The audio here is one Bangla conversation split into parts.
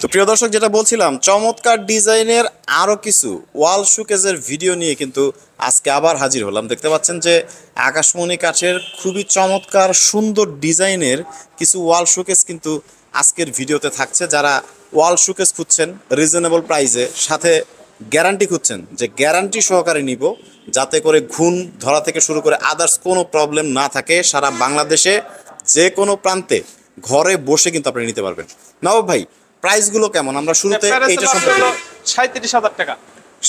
তো প্রিয় দর্শক, যেটা বলছিলাম, চমৎকার ডিজাইনের আরও কিছু ওয়াল শোকেসের ভিডিও নিয়ে কিন্তু আজকে আবার হাজির হলাম। দেখতে পাচ্ছেন যে আকাশমণি কাঠের খুবই চমৎকার সুন্দর ডিজাইনের কিছু ওয়াল শোকেস কিন্তু আজকের ভিডিওতে থাকছে। যারা ওয়াল শোকেস খুঁজছেন রিজনেবল প্রাইসে, সাথে গ্যারান্টি খুঁজছেন যে গ্যারান্টি সহকারে নিব, যাতে করে ঘুণ ধরা থেকে শুরু করে আদার্স কোনো প্রবলেম না থাকে, সারা বাংলাদেশে যে কোনো প্রান্তে ঘরে বসে কিন্তু আপনি নিতে পারবেন। নবাব ভাই, প্রাইসগুলো কেমন? আমরা শুরুতে এইটা সম্পর্কে 37,000 টাকা।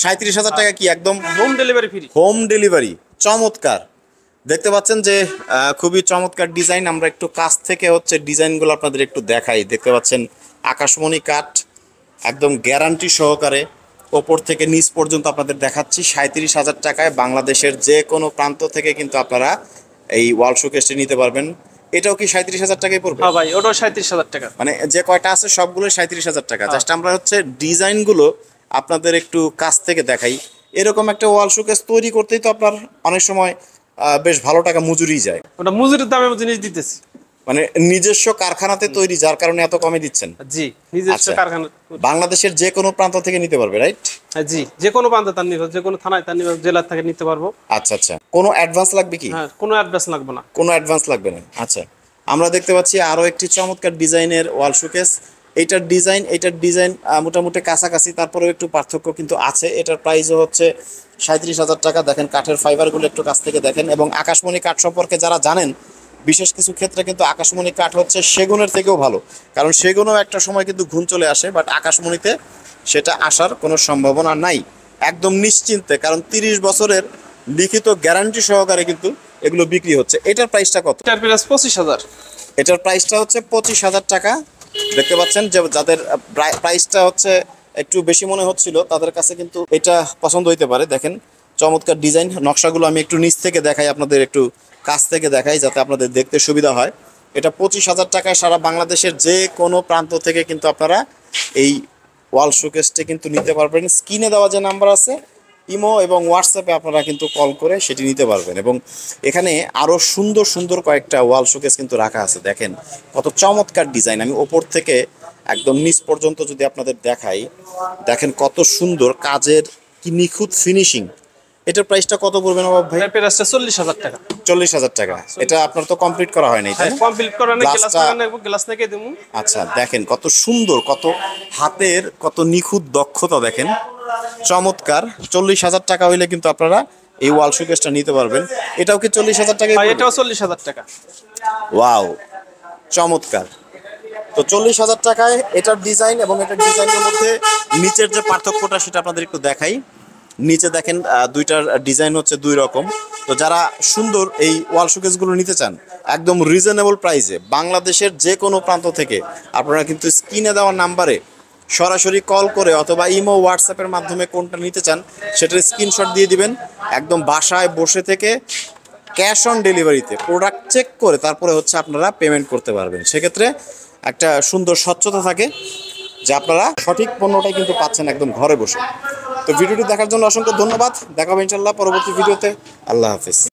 37,000 টাকা কি একদম home delivery free? Home delivery. চমৎকার, দেখতে পাচ্ছেন যে খুবই চমৎকার ডিজাইন। আমরা একটু কাছ থেকে হচ্ছে ডিজাইনগুলো আপনাদের একটু দেখাই। দেখতে পাচ্ছেন আকাশমণি কাঠ একদম গ্যারান্টি সহকারে ওপর থেকে নিচ পর্যন্ত আপনাদের দেখাচ্ছি। 37,000 টাকায় বাংলাদেশের যে কোনো প্রান্ত থেকে কিন্তু আপনারা এই ওয়াল শোকেসটি নিতে পারবেন। এটাও কি 37,000 টাকায় পড়বে? হ্যাঁ ভাই, ওটাও 37,000 টাকা। মানে যে কয়টা আছে সবগুলো 37,000 টাকা। জাস্ট আমরা হচ্ছে ডিজাইনগুলো আপনাদের একটু কাছ থেকে দেখাই। এরকম একটা ওয়াল শোকেস তৈরি করতেই তো আপনার অনেক সময় বেশ ভালো টাকা মজুরি যায়। ওটা মজুরির দামে জিনিস দিতেছি। মানে নিজস্ব কারখানাতে তৈরি, যার কারণে এত কমে দিচ্ছেন। জি, নিজস্ব আচ্ছা। কারখানা। বাংলাদেশের যে কোনো প্রান্ত থেকে নিতে পারবে, রাইট? জি, যে কোনো প্রান্তে তার নিবে, যে কোনো থানায় তার নিবে, জেলার থেকে নিতে পারবো। আচ্ছা আচ্ছা, কোনো অ্যাডভান্স লাগবে কি? হ্যাঁ, কোনো অ্যাডভান্স লাগবে না। কোনো অ্যাডভান্স লাগবে না। আচ্ছা, আমরা দেখতে পাচ্ছি আরও একটি চমৎকার ডিজাইনের ওয়াল শোকেস। এইটার ডিজাইন মোটামুটি কাছাকাছি, তারপরেও একটু পার্থক্য কিন্তু আছে। এটার প্রাইসও হচ্ছে 37,000 টাকা। দেখেন কাঠের ফাইবারগুলো একটু কাছ থেকে দেখেন। এবং আকাশমণি কাঠ সম্পর্কে যারা জানেন, বিশেষ কিছু ক্ষেত্রে কিন্তু আকাশমণি কাঠ হচ্ছে সেগুনের থেকেও ভালো, কারণ সেগুনও একটা সময় কিন্তু ঘুণ চলে আসে, বাট আকাশমণিতে সেটা আসার কোনো সম্ভাবনা নাই। একদম নিশ্চিন্তে, কারণ 30 বছরের লিখিত গ্যারান্টি সহকারে কিন্তু এগুলো বিক্রি হচ্ছে। এটার প্রাইসটা কত? এটার প্রাইস 25,000। এটার প্রাইসটা হচ্ছে 25,000 টাকা। দেখতে পাচ্ছেন যে যাদের প্রাইসটা হচ্ছে একটু বেশি মনে হচ্ছিল, তাদের কাছে কিন্তু এটা পছন্দ হইতে পারে। দেখেন চমৎকার ডিজাইন, নকশাগুলো আমি একটু নিচ থেকে দেখাই, আপনাদের একটু কাছ থেকে দেখাই যাতে আপনাদের দেখতে সুবিধা হয়। এটা 25,000 টাকায় সারা বাংলাদেশের যে কোনো প্রান্ত থেকে কিন্তু আপনারা এই ওয়াল শোকেসটি কিন্তু নিতে পারবেন। স্ক্রিনে দেওয়া যে নাম্বার আছে, ইমো এবং হোয়াটসঅ্যাপে আপনারা কিন্তু কল করে সেটি নিতে পারবেন। এবং এখানে আরও সুন্দর সুন্দর কয়েকটা ওয়াল শোকেস কিন্তু রাখা আছে। দেখেন কত চমৎকার ডিজাইন। আমি ওপর থেকে একদম নিচ পর্যন্ত যদি আপনাদের দেখাই, দেখেন কত সুন্দর কাজের, কি নিখুঁত ফিনিশিং। এটার প্রাইসটা কত পড়বে নবাব ভাই? এটার প্রাইসটা 40,000 টাকা। 40,000 টাকা। এটা আপনার তো কমপ্লিট করা হয় নাই, তাই না? কমপ্লিট করা না, গ্লাস লাগানো, গ্লাস লাগিয়ে দেবো। আচ্ছা, দেখেন কত সুন্দর, কত হাতের কত নিখুঁত দক্ষতা। দেখেন চমৎকার। 40,000 টাকা হইলে কিন্তু আপনারা এই ওয়াল শোকেসটা নিতে পারবেন। এটাও কি 40,000 টাকা? এটাও 40,000 টাকা। ওয়াও, চমৎকার। তো 40,000 টাকায় এটার ডিজাইন এবং এটার ডিজাইনের মধ্যে নিচের যে পার্থক্যটা সেটা আপনাদের একটু দেখাই। নিচে দেখেন দুইটার ডিজাইন হচ্ছে দুই রকম। তো যারা সুন্দর এই ওয়াল শোকেসগুলো নিতে চান একদম রিজনেবল প্রাইসে বাংলাদেশের যে কোনো প্রান্ত থেকে, আপনারা কিন্তু স্ক্রিনে দেওয়া নাম্বারে সরাসরি কল করে অথবা ইমো হোয়াটসঅ্যাপের মাধ্যমে কোনটা নিতে চান সেটার স্ক্রিনশট দিয়ে দিবেন। একদম বাসায় বসে থেকে ক্যাশ অন ডেলিভারিতে প্রোডাক্ট চেক করে তারপরে হচ্ছে আপনারা পেমেন্ট করতে পারবেন। সেক্ষেত্রে একটা সুন্দর স্বচ্ছতা থাকে যে আপনারা সঠিক পণ্যটাই কিন্তু পাচ্ছেন একদম ঘরে বসে। তো ভিডিওটি দেখার জন্য অসংখ্য ধন্যবাদ। দেখা হবে ইনশাল্লাহ পরবর্তী ভিডিওতে। আল্লাহ হাফেজ।